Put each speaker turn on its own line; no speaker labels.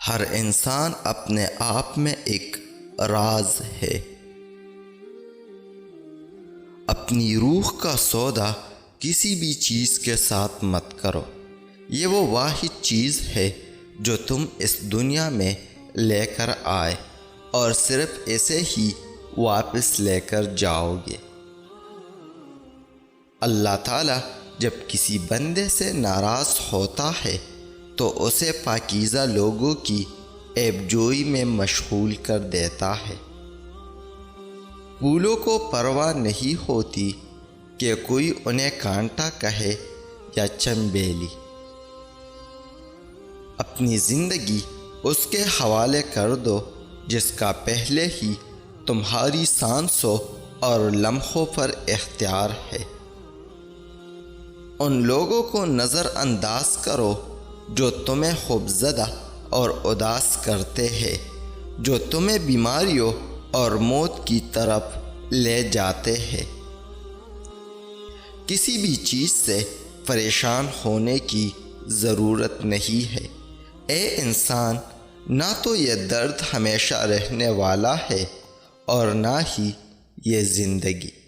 ہر انسان اپنے آپ میں ایک راز ہے۔ اپنی روح کا سودا کسی بھی چیز کے ساتھ مت کرو۔ یہ وہ واحد چیز ہے جو تم اس دنیا میں لے کر آئے اور صرف اسے ہی واپس لے کر جاؤ گے۔ اللہ تعالیٰ جب کسی بندے سے ناراض ہوتا ہے تو اسے پاکیزہ لوگوں کی عیب جوئی میں مشغول کر دیتا ہے۔ پھولوں کو پرواہ نہیں ہوتی کہ کوئی انہیں کانٹا کہے یا چنبیلی۔ اپنی زندگی اس کے حوالے کر دو جس کا پہلے ہی تمہاری سانسوں اور لمحوں پر اختیار ہے۔ ان لوگوں کو نظر انداز کرو جو تمہیں خوفزدہ اور اداس کرتے ہیں، جو تمہیں بیماریوں اور موت کی طرف لے جاتے ہیں۔ کسی بھی چیز سے پریشان ہونے کی ضرورت نہیں ہے۔ اے انسان، نہ تو یہ درد ہمیشہ رہنے والا ہے اور نہ ہی یہ زندگی۔